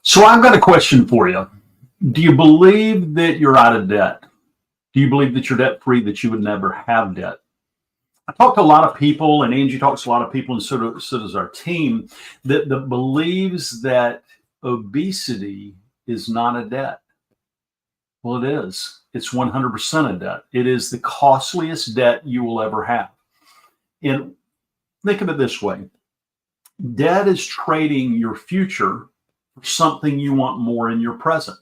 So I've got a question for you. Do you believe that you're out of debt? Do you believe that you're debt free, that you would never have debt? I talk to a lot of people, and Angie talks to a lot of people, and so does our team, that believes that obesity is not a debt. Well, it is. It's 100% a debt. It is the costliest debt you will ever have. And think of it this way. Debt is trading your future for something you want more in your present.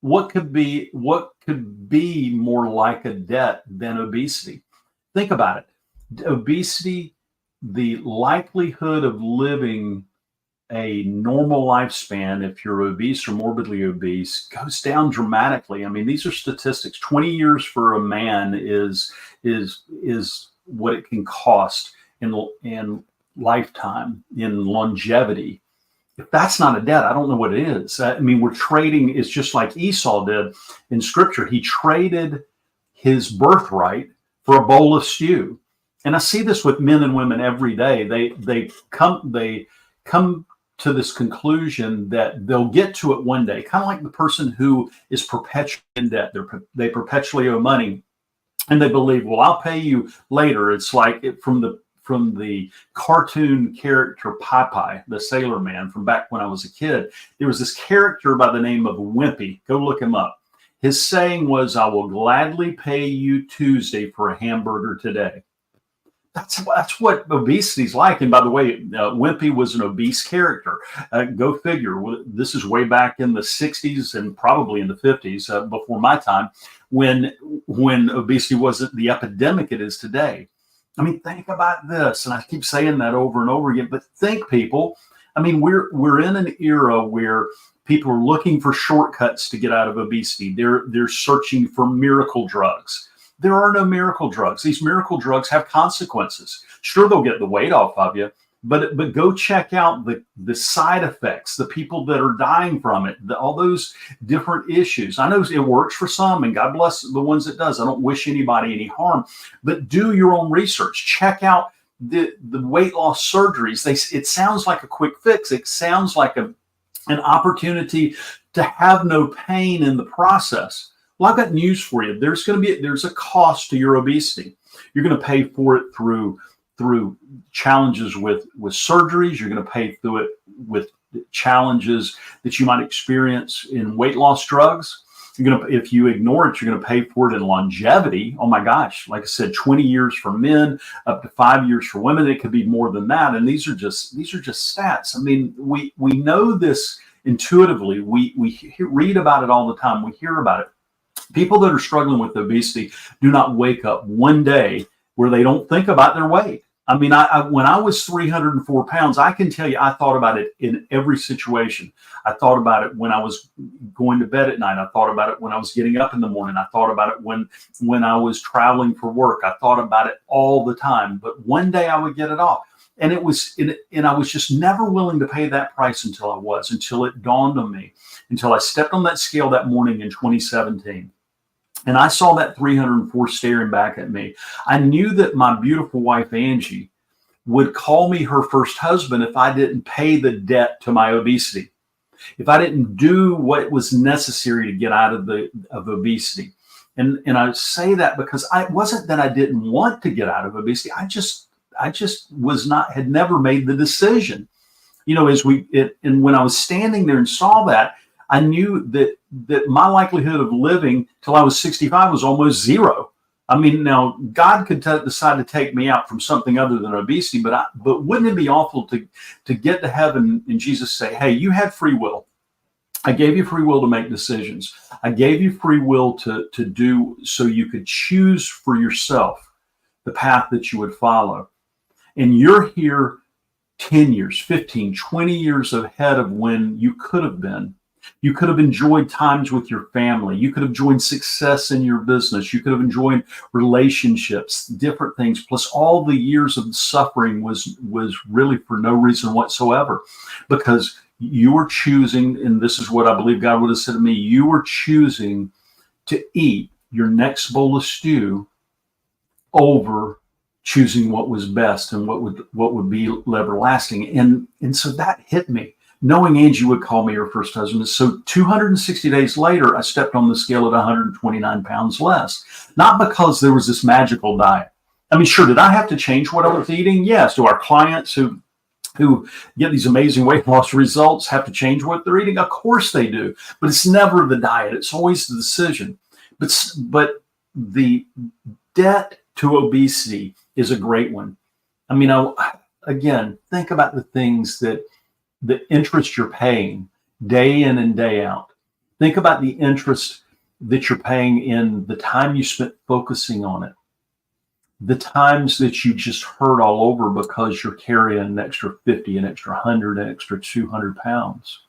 What could be more like a debt than obesity? Think about it. Obesity, the likelihood of living a normal lifespan, if you're obese or morbidly obese, goes down dramatically. I mean, these are statistics. 20 years for a man is what it can cost in lifetime, in longevity. If that's not a debt, I don't know what it is. I mean, we're trading. It's just like Esau did in Scripture. He traded his birthright for a bowl of stew. And I see this with men and women every day. They come to this conclusion that they'll get to it one day, kind of like the person who is perpetually in debt. They perpetually owe money, and they believe, well, I'll pay you later. It's like from the cartoon character Popeye, the sailor man from back when I was a kid. There was this character by the name of Wimpy. Go look him up. His saying was, I will gladly pay you Tuesday for a hamburger today. That's what obesity's like. And by the way, Wimpy was an obese character. Go figure. This is way back in the 60s and probably in the 50s, before my time, when obesity wasn't the epidemic it is today. I mean, think about this, and I keep saying that over and over again, but think, people. I mean, we're in an era where people are looking for shortcuts to get out of obesity. They're searching for miracle drugs. There are no miracle drugs. These miracle drugs have consequences. Sure, they'll get the weight off of you, but go check out the side effects, the people that are dying from it, all those different issues. I know it works for some, and God bless the ones it does. I don't wish anybody any harm, but do your own research. Check out the weight loss surgeries. It sounds like a quick fix. It sounds like an opportunity to have no pain in the process. Well, I've got news for you. There's a cost to your obesity. You're going to pay for it through challenges with surgeries. You're going to pay through it with challenges that you might experience in weight loss drugs. If you ignore it, you're going to pay for it in longevity. Oh my gosh. Like I said, 20 years for men, up to 5 years for women. It could be more than that. And these are just stats. I mean, we know this intuitively. We read about it all the time. We hear about it. People that are struggling with obesity do not wake up one day where they don't think about their weight. I mean, when I was 304 pounds, I can tell you, I thought about it in every situation. I thought about it when I was going to bed at night. I thought about it when I was getting up in the morning. I thought about it when I was traveling for work. I thought about it all the time. But one day I would get it off. And I was just never willing to pay that price until it dawned on me, until I stepped on that scale that morning in 2017. And I saw that 304 staring back at me. I knew that my beautiful wife, Angie, would call me her first husband if I didn't pay the debt to my obesity, if I didn't do what was necessary to get out of obesity. And I say that because it wasn't that I didn't want to get out of obesity. I just had never made the decision. You know, and when I was standing there and saw that, I knew that my likelihood of living till I was 65 was almost zero. I mean, now God could decide to take me out from something other than obesity, but wouldn't it be awful to get to heaven and Jesus say, hey, you had free will. I gave you free will to make decisions. I gave you free will to do so you could choose for yourself the path that you would follow. And you're here 10 years, 15, 20 years ahead of when you could have been. You could have enjoyed times with your family. You could have enjoyed success in your business. You could have enjoyed relationships, different things. Plus, all the years of suffering was really for no reason whatsoever, because you were choosing, and this is what I believe God would have said to me, you were choosing to eat your next bowl of stew over choosing what was best and what would be everlasting. And so that hit me. knowing Angie would call me her first husband. So 260 days later, I stepped on the scale at 129 pounds less, not because there was this magical diet. I mean, sure, did I have to change what I was eating? Yes. Do our clients who get these amazing weight loss results have to change what they're eating? Of course they do, but it's never the diet. It's always the decision. But the debt to obesity is a great one. I mean, again, think about the things that the interest you're paying day in and day out. Think about the interest that you're paying in the time you spent focusing on it, the times that you just hurt all over because you're carrying an extra 50, an extra 100, an extra 200 pounds,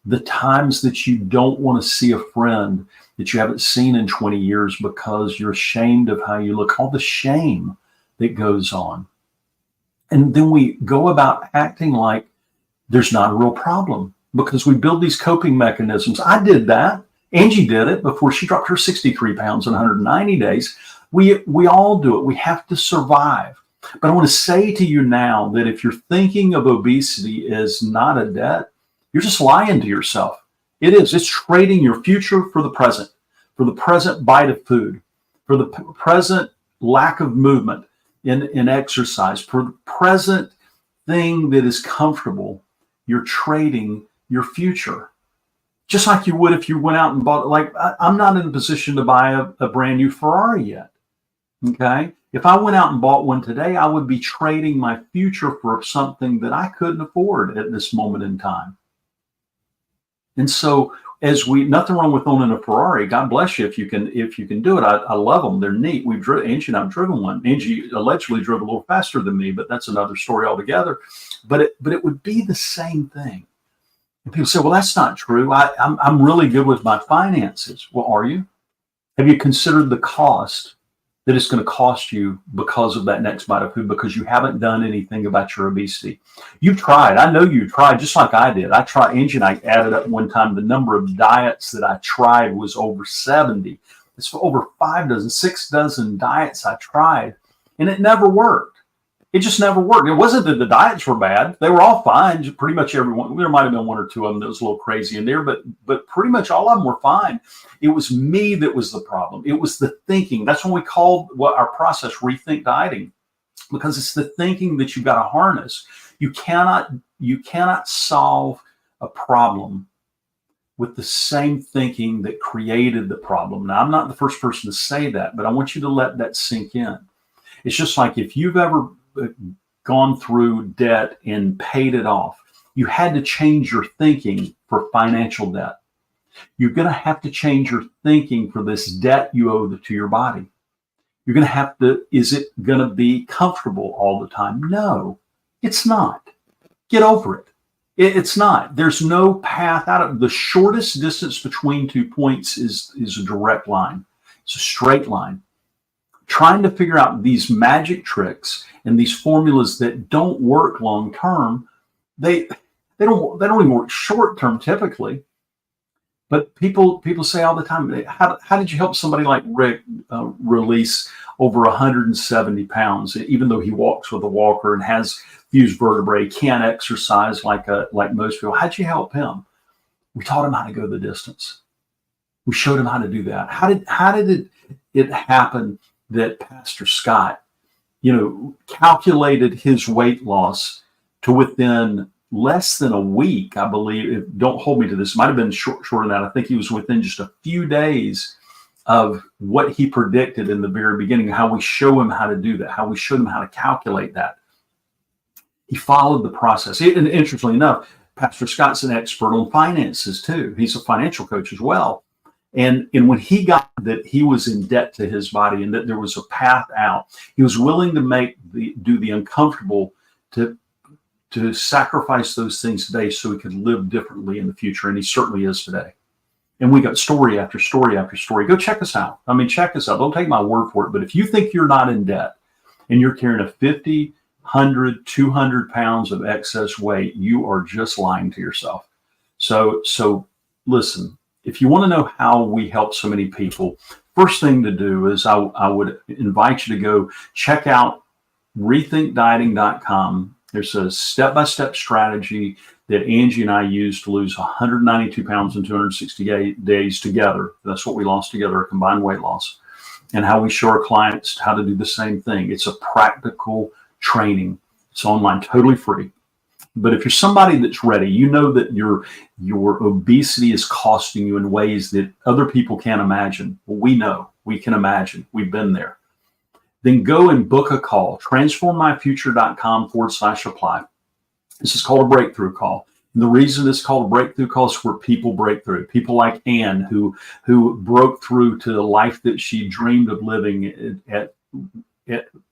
the times that you don't want to see a friend that you haven't seen in 20 years because you're ashamed of how you look, all the shame that goes on. And then we go about acting like there's not a real problem because we build these coping mechanisms. I did that. Angie did it before she dropped her 63 pounds in 190 days. We all do it. We have to survive. But I want to say to you now that if you're thinking of obesity as not a debt, you're just lying to yourself. It is. It's trading your future for the present bite of food, for the present lack of movement in exercise, for the present thing that is comfortable. You're trading your future. Just like you would if you went out and bought, like, I'm not in a position to buy a brand new Ferrari yet. Okay. If I went out and bought one today, I would be trading my future for something that I couldn't afford at this moment in time. And so nothing wrong with owning a Ferrari. God bless you if you can do it. I love them. They're neat. Angie and I've driven one. Angie allegedly drove a little faster than me, but that's another story altogether. But it would be the same thing. And people say, well, that's not true. I'm really good with my finances. Well, are you? Have you considered the cost that it's going to cost you because of that next bite of food, because you haven't done anything about your obesity? You've tried. I know you tried, just like I did. I tried. Angie and I added up one time the number of diets that I tried was over 70. It's over 6 dozen diets I tried, and it never worked. It just never worked. It wasn't that the diets were bad. They were all fine. Pretty much everyone. There might have been one or two of them that was a little crazy in there, but pretty much all of them were fine. It was me that was the problem. It was the thinking. That's when we called our process rethink dieting, because it's the thinking that you've got to harness. You cannot solve a problem with the same thinking that created the problem. Now, I'm not the first person to say that, but I want you to let that sink in. It's just like if you've ever gone through debt and paid it off, you had to change your thinking for financial debt. You're going to have to change your thinking for this debt you owe to your body. You're going to have to, is it going to be comfortable all the time? No, it's not. Get over it. It's not. There's no path out of the shortest distance between 2 points is a direct line. It's a straight line. Trying to figure out these magic tricks and these formulas that don't work long term, they don't even work short term typically. But people say all the time, how did you help somebody like Rick release over 170 pounds, even though he walks with a walker and has fused vertebrae, can't exercise like most people? How'd you help him? We taught him how to go the distance. We showed him how to do that. How did it happen that Pastor Scott, calculated his weight loss to within less than a week, I believe? Don't hold me to this. It might have been shorter than that. I think he was within just a few days of what he predicted in the very beginning, how we show him how to do that, how we showed him how to calculate that. He followed the process. And interestingly enough, Pastor Scott's an expert on finances too. He's a financial coach as well. And when he got that he was in debt to his body and that there was a path out, he was willing to do the uncomfortable to sacrifice those things today so he could live differently in the future. And he certainly is today. And we got story after story after story. Go check us out. Check us out. Don't take my word for it. But if you think you're not in debt and you're carrying a 50, 100, 200 pounds of excess weight, you are just lying to yourself. So listen. If you want to know how we help so many people, first thing to do is I would invite you to go check out rethinkdieting.com. There's a step-by-step strategy that Angie and I used to lose 192 pounds in 260 days together. That's what we lost together, a combined weight loss. And how we show our clients how to do the same thing. It's a practical training. It's online, totally free. But if you're somebody that's ready, you know that your obesity is costing you in ways that other people can't imagine. Well, we know, we can imagine, we've been there. Then go and book a call, transformmyfuture.com/apply. This is called a breakthrough call. And the reason it's called a breakthrough call is where people break through. People like Ann, who broke through to the life that she dreamed of living at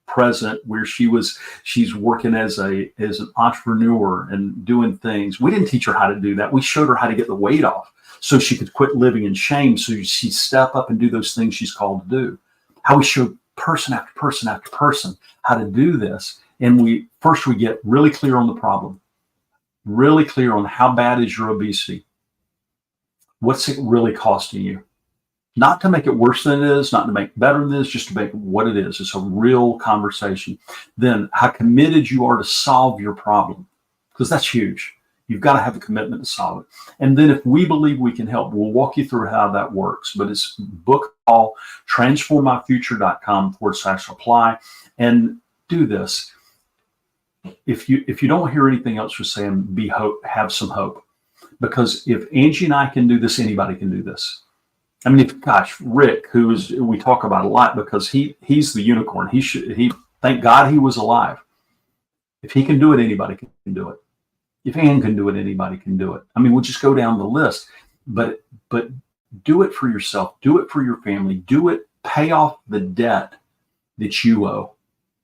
present, where she's working as an entrepreneur and doing things. We didn't teach her how to do that. We showed her how to get the weight off so she could quit living in shame, so she'd step up and do those things she's called to do. How we showed person after person after person how to do this. And we get really clear on the problem, really clear on how bad is your obesity. What's it really costing you? Not to make it worse than it is, not to make it better than it is, just to make it what it is. It's a real conversation. Then how committed you are to solve your problem, because that's huge. You've got to have a commitment to solve it. And then if we believe we can help, we'll walk you through how that works. But it's book call, transformmyfuture.com/apply, and do this. If you don't hear anything else we're saying, have some hope. Because if Angie and I can do this, anybody can do this. I mean, Rick, we talk about a lot because he's the unicorn. Thank God he was alive. If he can do it, anybody can do it. If Ann can do it, anybody can do it. I mean, we'll just go down the list, but do it for yourself. Do it for your family. Do it. Pay off the debt that you owe.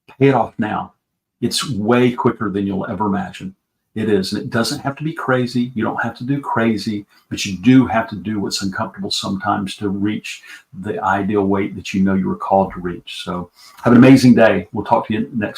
Pay it off now. It's way quicker than you'll ever imagine. It is. And it doesn't have to be crazy. You don't have to do crazy, but you do have to do what's uncomfortable sometimes to reach the ideal weight that you know you were called to reach. So have an amazing day. We'll talk to you next.